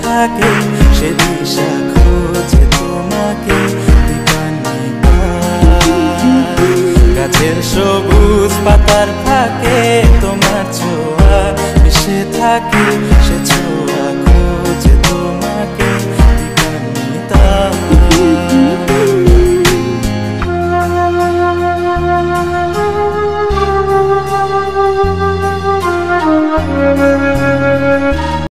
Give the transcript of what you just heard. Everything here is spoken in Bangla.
থাকে সে দিশা খোঁজে তোমাকে গাছের সবুজ পাতার ফাঁকে তোমার ছোঁয়া মিশে থাকে।